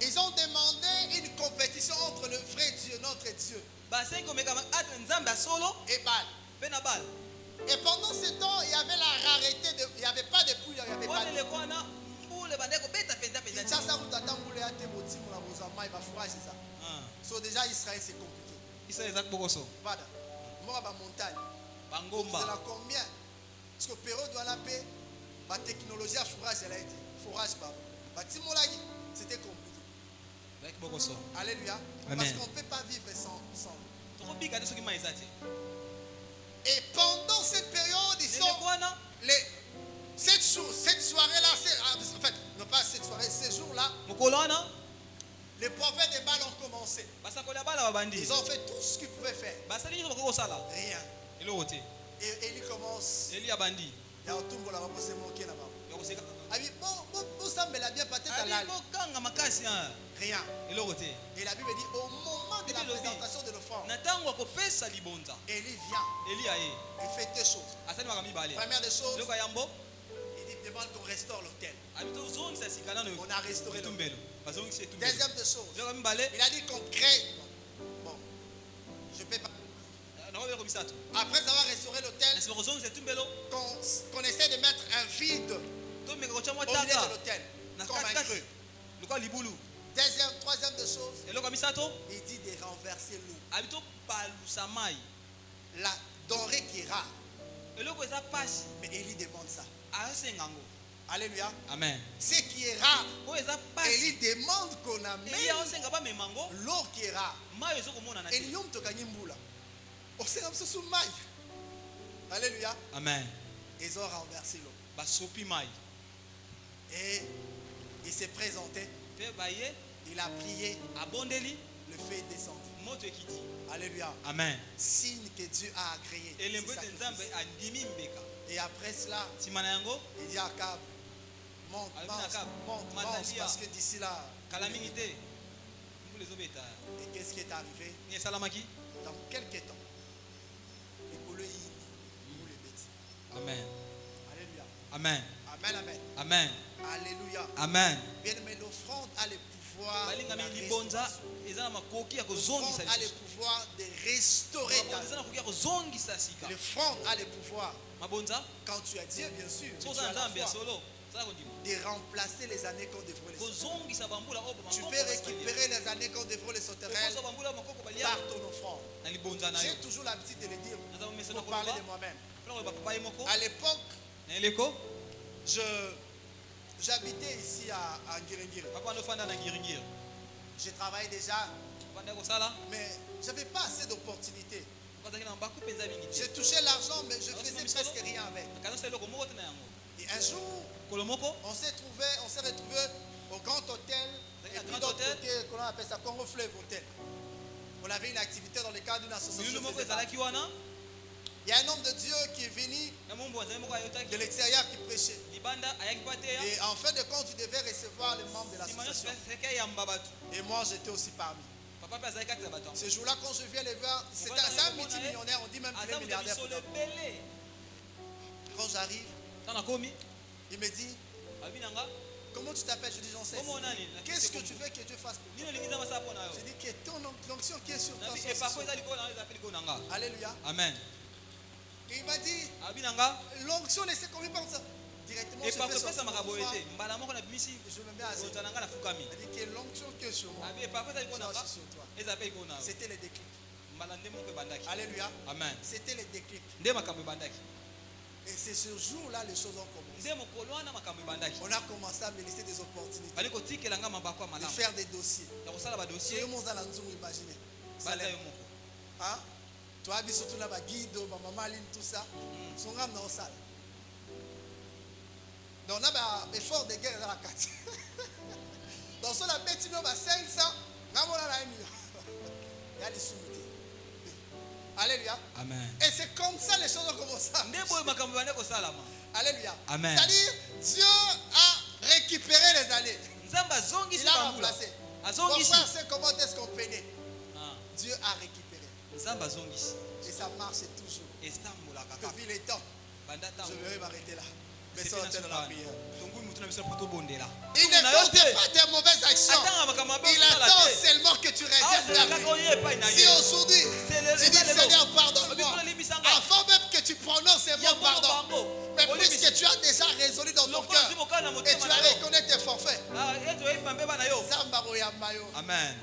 ils ont demandé une compétition entre le vrai Dieu, notre Dieu, et Baal. Et pendant ce temps, il y avait la rareté, il n'y avait pas de pluie, il n'y avait pas de pluie. So déjà Israël c'est compliqué. Voilà. Moi à montagne. C'est là combien? Parce que période de la paix, la technologie à fourrage elle a été. Fourrage c'était compliqué. Alléluia. Parce qu'on ne peut pas vivre sans. Et pendant cette période, ils sont cette soirée-là, en fait, non pas cette soirée, ces jours-là, les prophètes de Baal ont commencé. Ils ont fait tout ce qu'ils pouvaient faire. Rien. Et Élie commence. Il y a un tombeau là-bas pour se moquer là-bas. Vous semblez bien peut-être à l'âle. Rien. Et la Bible dit au moment de la présentation de l'offrande, Élie vient. Il fait 2 choses. Première des choses, il demande qu'on restaure l'autel. On a restauré l'autel. Deuxième des choses, il a dit qu'on crée. Bon, je ne peux pas. Après avoir restauré l'autel, qu'on essaie de mettre un vide au milieu de l'autel, comme un creux. Troisième des choses, il dit de renverser l'eau. La denrée qui est rare. Mais Élie demande ça. Alléluia. Amen. Ce qui est rare, Élie demande qu'on amène l'eau qui est rare. Alléluia. Amen. Ils ont renversé l'eau. Et il s'est présenté. Il a prié. Le feu est descendu. Alléluia. Amen. Signe que Dieu a agréé. Et après cela, il dit à Akab, monte, parce que d'ici là, et qu'est-ce qui est arrivé? Dans quelques temps, Amen. Alléluia. Amen. Amen, amen. Amen. Alléluia. Amen. Bien aimé, l'offrande a le pouvoir de la restauration. L'offrande a le pouvoir de restaurer ta vie. L'offrande a le pouvoir, quand tu as Dieu bien sûr, mais tu as la foi, de remplacer les années qu'on devrait les sauterelles. Tu peux récupérer les années qu'on devrait les sauterelles par ton offrande. J'ai toujours l'habitude de le dire pour parler de moi-même. À l'époque, j'habitais ici à Ngiringiri. Je travaillais déjà, mais je n'avais pas assez d'opportunités. J'ai touché l'argent, mais je faisais presque rien avec. Et un jour, on s'est retrouvé au Grand Hôtel, et puis d'autre côté, qu'on appelle ça Congo Fleuve Hôtel. On avait une activité dans le cadre d'une association. Il y a un homme de Dieu qui est venu de l'extérieur qui prêchait. Et en fin de compte, il devait recevoir les membres de l'association. Et moi, j'étais aussi parmi. Ce jour-là, quand je viens les voir, c'est un multimillionnaire, on dit même qu'il est milliardaire. Quand j'arrive, il me dit, comment tu t'appelles? Je dis, j'en sais. Qu'est-ce que tu veux que Dieu fasse pour toi? Je dis que ton onction qui est sur toi. Alléluia. Amen. Et il m'a dit, l'onction laissée combien par ça? Directement, je se fait sortir mon frère, je me mets à zéro. Il dit que l'onction que sur moi, soit aussi sur toi. C'était le déclic. Alléluia. Amen. C'était le déclic. Et c'est ce jour-là les choses ont commencé. On a commencé à me laisser des opportunités de faire des dossiers. Tout le monde a imaginé. Hein? Tu as vu surtout là, Guido, maman Aline, tout ça. Son âme dans la salle. Donc on a un effort de guerre dans la carte. Donc sur la bête, il y a 500. Il y a des soumis. Alléluia. Amen. Et c'est comme ça les choses ont commencé. Alléluia. Amen. C'est-à-dire, Dieu a récupéré les années. Il a remplacé. Mon frère, c'est comment est-ce qu'on peinait. Dieu a récupéré. Et ça marche toujours. Depuis les temps, je vais m'arrêter là. Mais ça, on est dans la prière. Il ne compte pas tes mauvaises actions. Il attend seulement que tu reviennes vers lui. Si aujourd'hui, tu dis Seigneur, pardonne-moi, avant même que tu prononces ces mots pardon, mais puisque tu as déjà résolu dans ton cœur et tu as reconnu tes forfaits, Amen.